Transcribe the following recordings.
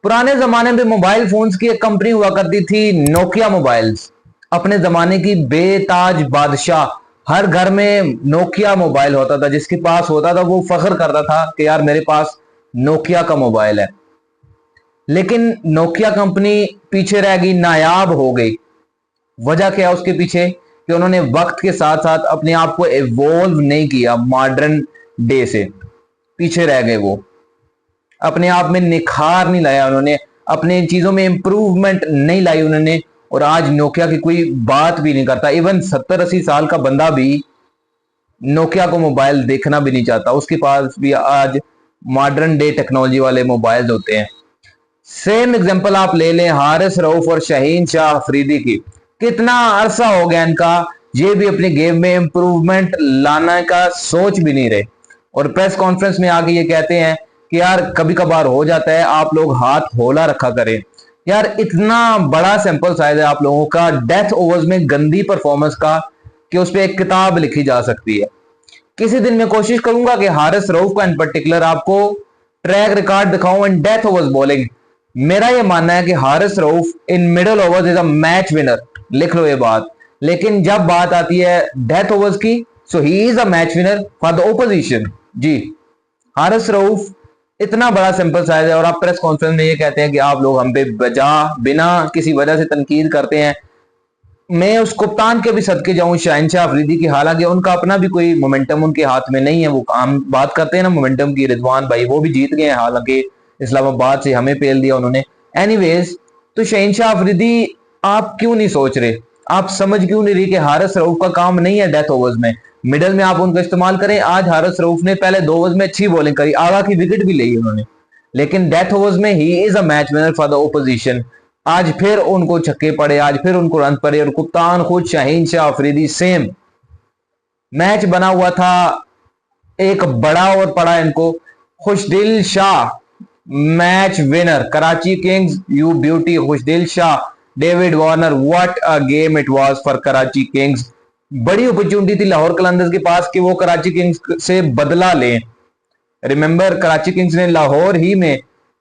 पुराने जमाने में मोबाइल फोन्स की एक कंपनी हुआ करती थी, नोकिया मोबाइल्स। अपने जमाने की बेताज बादशाह। हर घर में नोकिया मोबाइल होता था, जिसके पास होता था वो फख्र करता था कि यार मेरे पास नोकिया का मोबाइल है। लेकिन नोकिया कंपनी पीछे रह गई, नायाब हो गई। वजह क्या है उसके पीछे? कि उन्होंने वक्त के साथ साथ अपने आप को इवॉल्व नहीं किया, मॉडर्न डे से पीछे रह गए। वो अपने आप में निखार नहीं लाया उन्होंने, अपने चीजों में इंप्रूवमेंट नहीं लाई उन्होंने। और आज नोकिया की कोई बात भी नहीं करता। इवन 70-80 साल का बंदा भी नोकिया को मोबाइल देखना भी नहीं चाहता, उसके पास भी आज मॉडर्न डे टेक्नोलॉजी वाले मोबाइल होते हैं। सेम एग्जांपल आप ले लें हारिस रऊफ और शाहीन शाह अफरीदी की। कितना अरसा हो गया इनका, ये भी अपने गेम में इंप्रूवमेंट लाने का सोच भी नहीं रहे। और प्रेस कॉन्फ्रेंस में आके ये कहते हैं कि यार कभी कभार हो जाता है, आप लोग हाथ होला रखा करें। यार इतना बड़ा सैंपल साइज है आप लोगों का डेथ ओवर्स में गंदी परफॉर्मेंस का, कि उस पर एक किताब लिखी जा सकती है। किसी दिन मैं कोशिश करूंगा कि हारिस रऊफ का इन पर्टिकुलर आपको ट्रैक रिकॉर्ड दिखाऊं इन डेथ ओवर्स बॉलिंग। मेरा यह मानना है कि हारिस रऊफ इन middle overs is a match winner, लिख लो ये बात। लेकिन जब बात आती है डेथ ओवर्स की, so he is a match winner for the opposition. जी, हारिस रऊफ इतना बड़ा सिंपल साइज है, और आप प्रेस कॉन्फ्रेंस में ये कहते हैं कि आप लोग हम पे बजा बिना किसी वजह से तनकीद करते हैं। मैं उस कप्तान के भी सदके जाऊं, शहनशाह अफरीदी की। हालांकि उनका अपना भी कोई मोमेंटम उनके हाथ में नहीं है। वो काम बात करते हैं ना मोमेंटम की, रिजवान भाई वो भी जीत गए हैं, हालांकि इस्लामाबाद से हमें पेल दिया उन्होंने। एनीवेज, तो शहनशाह अफरीदी आप क्यों नहीं सोच रहे, आप समझ क्यों नहीं रही कि हारिस रऊफ का काम नहीं है डेथ ओवर्स में, मिडल में आप उनको इस्तेमाल करें। आज हारिस रऊफ ने पहले 2 ओवर्स में अच्छी बॉलिंग करी, आगा की विकेट भी ली उन्होंने, लेकिन डेथ ओवर्स में ही is a match winner for the opposition. आज फिर उनको छक्के पड़े, आज फिर उनको रन पड़े, और कप्तान खुद शाहीन शाह अफरीदी सेम। मैच बना हुआ था, एक बड़ा ओवर पड़ा इनको, Khushdil Shah match winner, Karachi Kings you beauty, Khushdil Shah, David Warner, what a game it was for Karachi Kings. बड़ी अपॉर्चुनिटी थी लाहौर कलंदर्स के पास कि वो कराची किंग्स से बदला लें। रिमेंबर, कराची किंग्स ने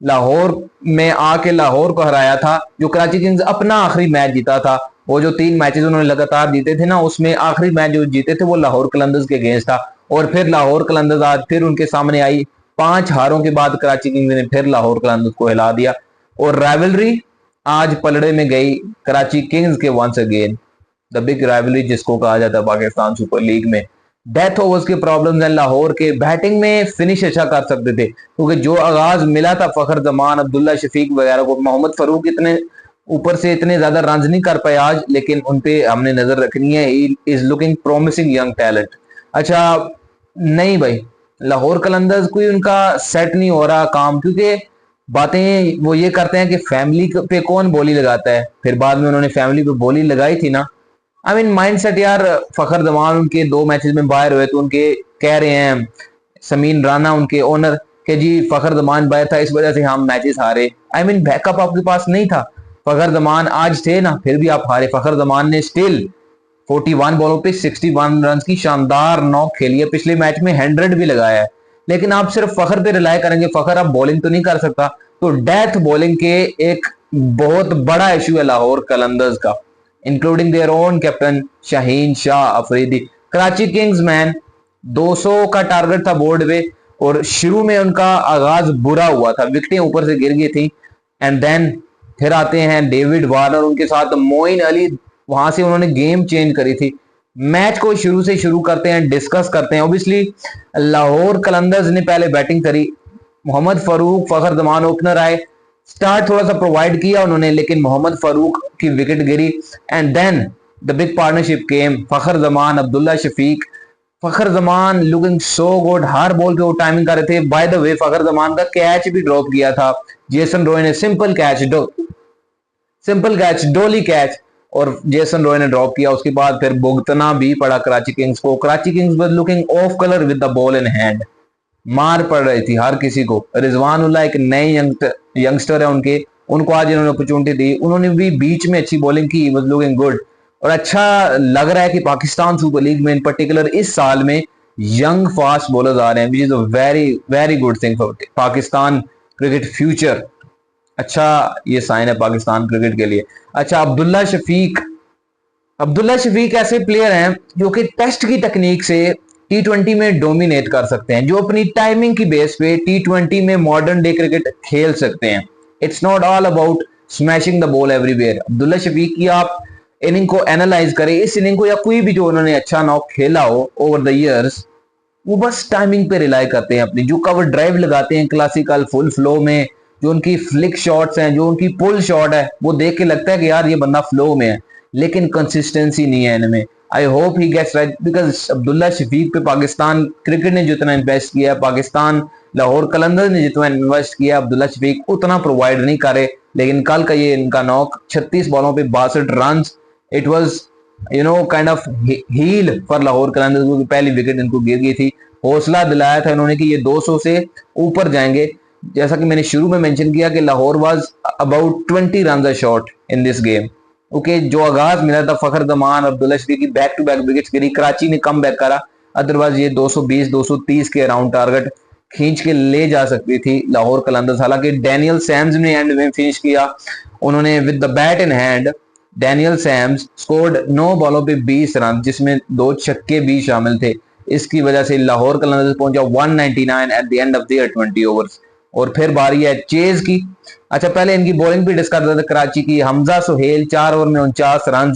लाहौर में आके लाहौर को हराया था, जो कराची किंग्स अपना आखिरी मैच जीता था। वो जो 3 मैचेस उन्होंने लगातार जीते थे ना, उसमें आखिरी मैच जो जीते थे वो लाहौर कलंदर्स के अगेंस्ट था। और फिर लाहौर कलंदर्स आज फिर उनके सामने आई, 5 हारों के बाद कराची किंग्स ने फिर लाहौर कलंदर्स को हिला दिया, और राइवलरी आज पलड़े में गई कराची किंग्स के once again. The big rivalry जिसको कहा जाता है पाकिस्तान सुपर लीग में। डेथ ओवर्स के प्रॉब्लम्स हैं लाहौर के, बैटिंग में फिनिश अच्छा कर सकते थे, क्योंकि जो आगाज मिला था फखर जमान, अब्दुल्ला शफीक वगैरह को, मोहम्मद फरूक इतने ऊपर से इतने ज्यादा रन नहीं कर पाए आज, लेकिन उनपे हमने नजर रखनी है। He is looking promising young talent. अच्छा, नहीं भाई, लाहौर कलंदर्स कोई उनका सेट नहीं हो रहा काम, क्योंकि बातें वो ये करते हैं कि फैमिली पे कौन बोली लगाता है। फिर बाद में उन्होंने फैमिली पे बोली लगाई थी ना। आई मीन माइंड सेट यार। फखर जमान उनके 2 मैचेस में बाहर हुए, तो उनके कह रहे हैं समीन राना उनके ओनर के जी फखर जमान बाहर था, इस वजह से हम मैचेस हारे। आई मीन बैकअप आपके पास नहीं था। फखर जमान आज थे ना, फिर भी आप हारे। फखर जमान ने स्टिल 41 बॉलों पे 61 रन की शानदार नॉक खेली है, पिछले मैच में 100 भी लगाया है। लेकिन आप सिर्फ फखर पे रिलाय करेंगे, फखर आप बॉलिंग तो नहीं कर सकता। तो डेथ बॉलिंग के एक बहुत बड़ा इशू है लाहौर कलंदर्स का, including their own captain Shaheen Shah Afridi. Karachi Kings man 200 का टारगेट था बोर्ड पे, और शुरू में उनका आगाज बुरा हुआ था, विकेटें ऊपर से गिर गई थी। एंड देन फिर आते हैं डेविड वार्नर, उनके साथ मोइन अली, वहां से उन्होंने गेम चेंज करी थी। मैच को शुरू से शुरू करते हैं, डिस्कस करते हैं। ऑब्वियसली लाहौर कलंदर्स ने पहले बैटिंग करी, मोहम्मद फरूक फखर जमान ओपनर आए, स्टार्ट थोड़ा सा प्रोवाइड किया उन्होंने, लेकिन मोहम्मद फरूक की विकेट गिरी। And then the big partnership came, Fakhar Zaman, Abdullah Shafique. Fakhar Zaman looking so good, हर बॉल पे वो टाइमिंग कर रहे थे। By the way, Fakhar Zaman का कैच भी ड्रॉप किया था जेसन रॉय ने, सिंपल कैच डोली कैच, और जेसन रॉय ने ड्रॉप किया। उसके बाद फिर भुगतना भी पड़ा कराची किंग्स को। Karachi Kings was looking off colour with the ball in hand, मार पड़ रही थी हर किसी को। रिजवान उल्लाह एक नए यंगस्टर है उनके, उनको आज इन्होंने अपॉर्चुनिटी दी, उन्होंने भी बीच में अच्छी बॉलिंग की, वाज लुकिंग गुड। और अच्छा लग रहा है कि पाकिस्तान सुपर लीग में इन पर्टिकुलर इस साल में यंग फास्ट बॉलर्स आ रहे हैं, which is a very very good thing for Pakistan cricket future. अच्छा ये साइन है पाकिस्तान क्रिकेट के लिए। अच्छा अब्दुल्ला शफीक ऐसे प्लेयर हैं जो कि टेस्ट की टेक्निक से T20 में डोमिनेट कर सकते हैं, जो अपनी टाइमिंग की बेस पे T20 में मॉडर्न डे क्रिकेट खेल सकते हैं। It's not all about smashing the ball everywhere. Abdullah Shafique की आप इनिंग को एनालाइज करें, इस इनिंग को या कोई भी जो उन्होंने अच्छा नॉक खेला हो ओवर द ईयर्स, वो बस टाइमिंग पे रिलाई करते हैं अपनी, जो कवर ड्राइव लगाते हैं क्लासिकल फुल फ्लो में, जो उनकी फ्लिक शॉट्स हैं, जो उनकी पुल शॉट है, वो देख के लगता है कि यार ये बंदा फ्लो में है, लेकिन कंसिस्टेंसी नहीं है इनमें। I hope he gets right, because Abdullah Shafique पे पाकिस्तान क्रिकेट ने जितना इन्वेस्ट किया है, पाकिस्तान लाहौर कलंदर्स ने जितना इन्वेस्ट किया, अब्दुल्ला शफीक उतना प्रोवाइड नहीं करे। लेकिन कल का ये इनका नॉक 36 बॉलों पे 62 run, it was kind of heal for Lahore Qalandars, क्योंकि पहली विकेट इनको गिर गई थी। हौसला दिलाया था इन्होंने कि ये 200 से ऊपर जाएंगे। जैसा कि मैंने शुरू में मेंशन किया कि Lahore was about 20 run short in this game. Okay, जो आगाज मिला था फखर जमान अब्दुल्ला शफीक की बैक टू बैक विकेट्स गिरी, कराची ने कम बैक करा, अदरवाइज ये 220 230 के अराउंड टारगेट खींच के ले जा सकती थी लाहौर कलंदर्स। हालांकि डैनियल सैम्स ने एंड में फिनिश किया, उन्होंने with the bat in hand Daniel Sams scored 9 बॉलों पे 20 रन, जिसमें 2 छक्के भी शामिल थे। इसकी वजह से लाहौर कलंदर्स पहुंचा 199 at the end of their 20 overs. और फिर बारी है चेज की। अच्छा, पहले इनकी बॉलिंग भी डिस्कस करते थे कराची की। हमजा सुहेल 4 ओवर में 49 रन।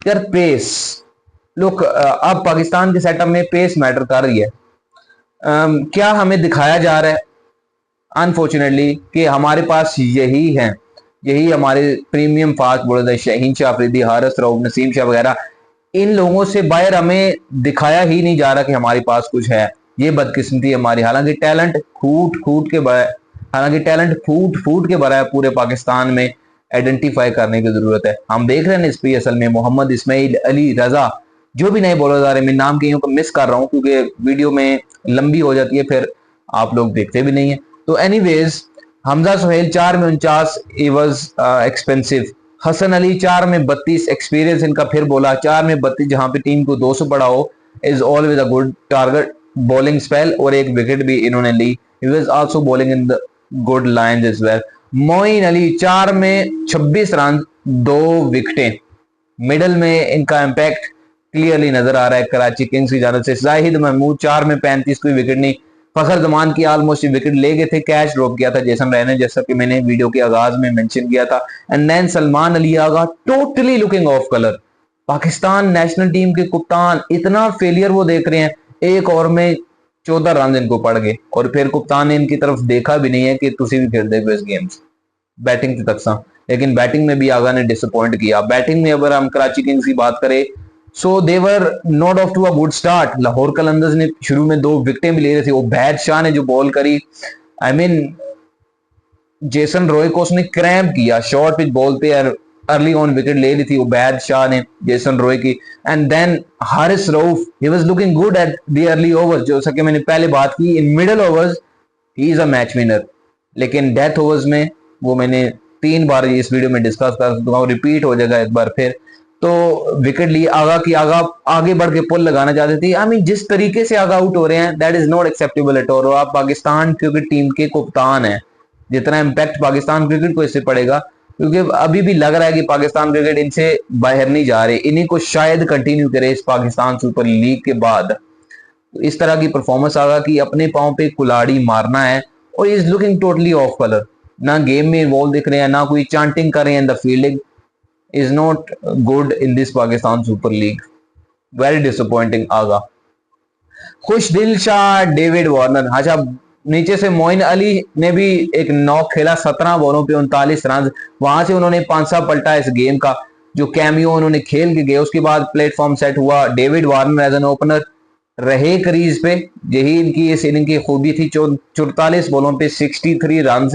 यार पेस, लुक अब पाकिस्तान के सेटअप में पेस मैटर कर रही है। क्या हमें दिखाया जा रहा है अनफॉर्चुनेटली कि हमारे पास यही हमारे प्रीमियम फास्ट बॉलर है, शाहीन शाह अफरीदी, हारिस रऊफ, नसीम शाह वगैरह। इन लोगों से बाहर हमें दिखाया ही नहीं जा रहा कि हमारे पास कुछ है। ये बदकिस्मती हमारी। हालांकि टैलेंट फूट फूट के भरा है पूरे पाकिस्तान में। आइडेंटिफाई करने की जरूरत है। हम देख रहे हैं इस असल में मोहम्मद इस्माइल, अली रजा, जो भी नए बॉलर आ रहे हैं, मैं नाम कईयों को मिस कर रहा हूँ क्योंकि वीडियो में लंबी हो जाती है, फिर आप लोग देखते भी नहीं है। तो एनीवेज, हमजा सुहेल 4 में 49, he was expensive. Hasan Ali 4 में 32, एक्सपीरियंस इनका फिर बोला 4 में 32, जहां पे टीम को 200 पड़ा हो, is always a good target bowling spell, और एक विकेट भी इन्होंने ली। He was also bowling in the good lines as well. Moeen Ali 4 में 26 रन, 2 विकेटें। मिडल में इनका इंपैक्ट क्लियरली नजर आ रहा है कराची किंग्स की जानब से। जाहिद महमूद 4 में 35, कोई विकेट नहीं। फखर जमान की ऑलमोस्ट विकेट ले गए थे, कैच ड्रॉप किया था जेसन रैने, जैसा कि मैंने वीडियो के आगाज में मेंशन किया था। And then Salman Ali Agha totally looking off colour. Pakistan national team के कप्तान इतना फेलियर वो देख रहे हैं, एक ओवर में 14 रन इनको पड़ गए, और फिर कप्तान ने इनकी तरफ देखा भी नहीं है कि तुसी भी खेल देखो इस गेम बैटिंग तक सा। लेकिन बैटिंग में भी आगा ने डिसअपॉइंट किया। बैटिंग में अगर हम कराची किंग्स की बात करें, so they were not off to a good start. Lahore Qalandars ने शुरू में 2 विकेटें भी ले रहे थे। उबैद शाह ने जो बॉल करी, आई मीन जेसन रॉय को उसने क्रैम्प किया शॉर्ट पिच बॉल पे, अर्ली ऑन विकेट ले ली थी उबैद शाह ने जेसन रॉय की। And then Haris Rauf, he was looking good at the early overs, जो सके मैंने पहले बात की, in middle overs he is a match winner. लेकिन डेथ ओवर्स में, वो मैंने 3 बार इस वीडियो में डिस्कस कर चुका हूँ, रिपीट हो जाएगा एक बार फिर। तो विकेट ली आगा आगे बढ़ के पुल लगाना चाहते थे। आई मीन जिस तरीके से आगा आउट हो रहे हैं, that is not acceptable at all. आप पाकिस्तान क्रिकेट टीम के कप्तान हैं, जितना इम्पैक्ट पाकिस्तान क्रिकेट को इससे पड़ेगा, क्योंकि अभी भी लग रहा है कि पाकिस्तान क्रिकेट इनसे बाहर नहीं जा रहे, इन्हीं को शायद कंटिन्यू करे इस पाकिस्तान सुपर लीग के बाद। तो इस तरह की परफॉर्मेंस आगा की अपने पांव पे कुलाड़ी मारना है, और is looking totally off colour. ना गेम में इन्वॉल्व दिख रहे हैं, ना कोई चांटिंग कर रहे हैं। The fielding is not good in this Pakistan Super League. Very disappointing Agha. Khushdil Shah, David Warner. अच्छा, नीचे से मोइन अली ने भी एक नॉक खेला 17 बॉलों पे 39 रन। वहां से उन्होंने पांसा पलटा इस गेम का, जो कैमियो उन्होंने खेल के गए। उसके बाद प्लेटफॉर्म सेट हुआ। David Warner as an opener रहे क्रीज पे, यही इनकी इस इनिंग की खूबी थी। 44 बॉलों पे 63 रन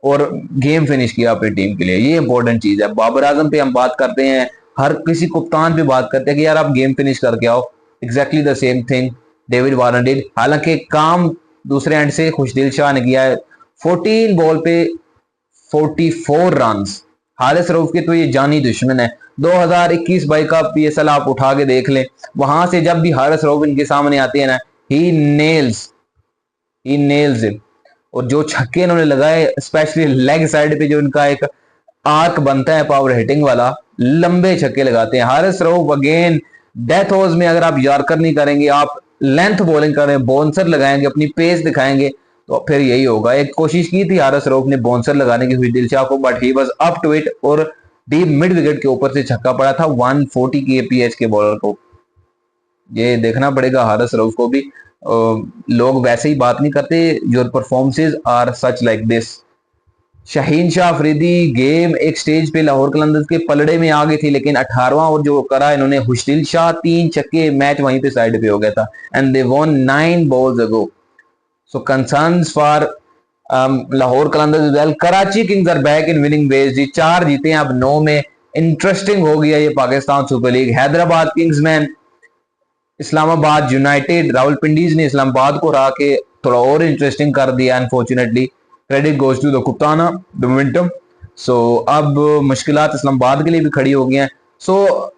और गेम फिनिश किया अपनी टीम के लिए। ये इंपॉर्टेंट चीज है। बाबर आजम पे हम बात करते हैं, हर किसी कप्तान पे बात करते हैं कि यार आप गेम फिनिश करके आओ। Exactly the same thing David Warner did. हालांकि काम दूसरे एंड से खुशदिल शाह ने किया है। 14 बॉल पे 44 रन। हारिस रऊफ के तो ये जानी दुश्मन है। 2021-22 का PSL आप उठा के देख लें, वहां से जब भी हारिस रऊफ इनके सामने आते हैं ना, ही नेल्स इट। और जो छक्के इन्होंने लगाए स्पेशली लेग साइड पे, जो इनका एक आर्क बनता है पावर हिटिंग वाला, लंबे छक्के लगाते हैं। Haris Rauf again death overs में अगर आप यॉर्कर नहीं करेंगे, आप लेंथ बॉलिंग करें, बाउंसर लगाएंगे, अपनी पेस दिखाएंगे, तो फिर यही होगा। एक कोशिश की थी हारिस रऊफ ने बाउंसर लगाने की हुई दिलशाह को, but he was up to it और डीप मिड विकेट के ऊपर से छक्का पड़ा था 140 kph के बॉलर को। ये देखना पड़ेगा हारिस रऊफ को भी। लोग वैसे ही बात नहीं करते, your performances are such like this. Shaheen Shah Afridi game एक स्टेज पे लाहौर कलंदर्स के पलड़े में आ गई थी, लेकिन 18वां ओवर जो करा इन्होंने हुशदिल शाह, 3 छक्के, मैच वहीं पे साइड पे हो गया था and they won 9 balls ago. So concerns for Lahore Qalandars well. Karachi Kings are back in winning ways, जी 4 जीते हैं अब 9 में। इंटरेस्टिंग हो गया ये Pakistan super league. Hyderabad Kings में इस्लामाबाद यूनाइटेड, रावलपिंडीज ने इस्लामाबाद को हरा के थोड़ा और इंटरेस्टिंग कर दिया। Unfortunately credit goes to the captain, the momentum. सो अब मुश्किलात इस्लामाबाद के लिए भी खड़ी हो गई हैं। सो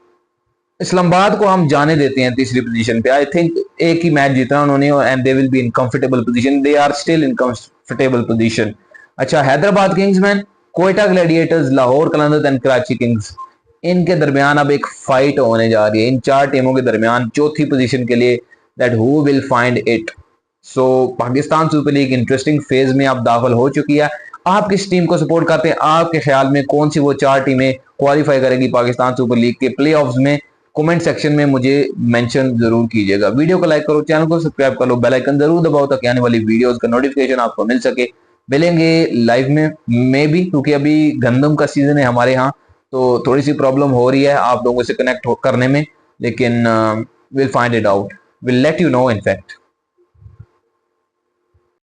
इस्लामाबाद को हम जाने देते हैं तीसरी पोजीशन पे। आई थिंक एक ही मैच जीतना उन्होंने and they will be in comfortable position, they are still in comfortable position. अच्छा, Hyderabad Kingsmen, Quetta Gladiators, Lahore Qalandars and Karachi Kings, इनके दरमियान अब एक फाइट होने जा रही है। इन 4 टीमों के दरमियान चौथी पोजीशन के लिए, that who will find it. So Pakistan super league interesting phase में अब दाखिल हो चुकी है। आप किस टीम को सपोर्ट करते हैं? आपके ख्याल में कौन सी वो 4 टीमें क्वालिफाई करेगी पाकिस्तान सुपर लीग के प्लेऑफ्स में? कमेंट सेक्शन में मुझे मेंशन जरूर कीजिएगा। वीडियो को लाइक करो, चैनल को सब्सक्राइब कर लो, बेल आइकन जरूर दबाओ ताकि आने वाली वीडियोस का नोटिफिकेशन आपको मिल सके। मिलेंगे लाइव में भी, क्योंकि अभी गंदम का सीजन है हमारे यहाँ, तो थोड़ी सी प्रॉब्लम हो रही है आप लोगों से कनेक्ट करने में, लेकिन will find it out, will let you know in fact.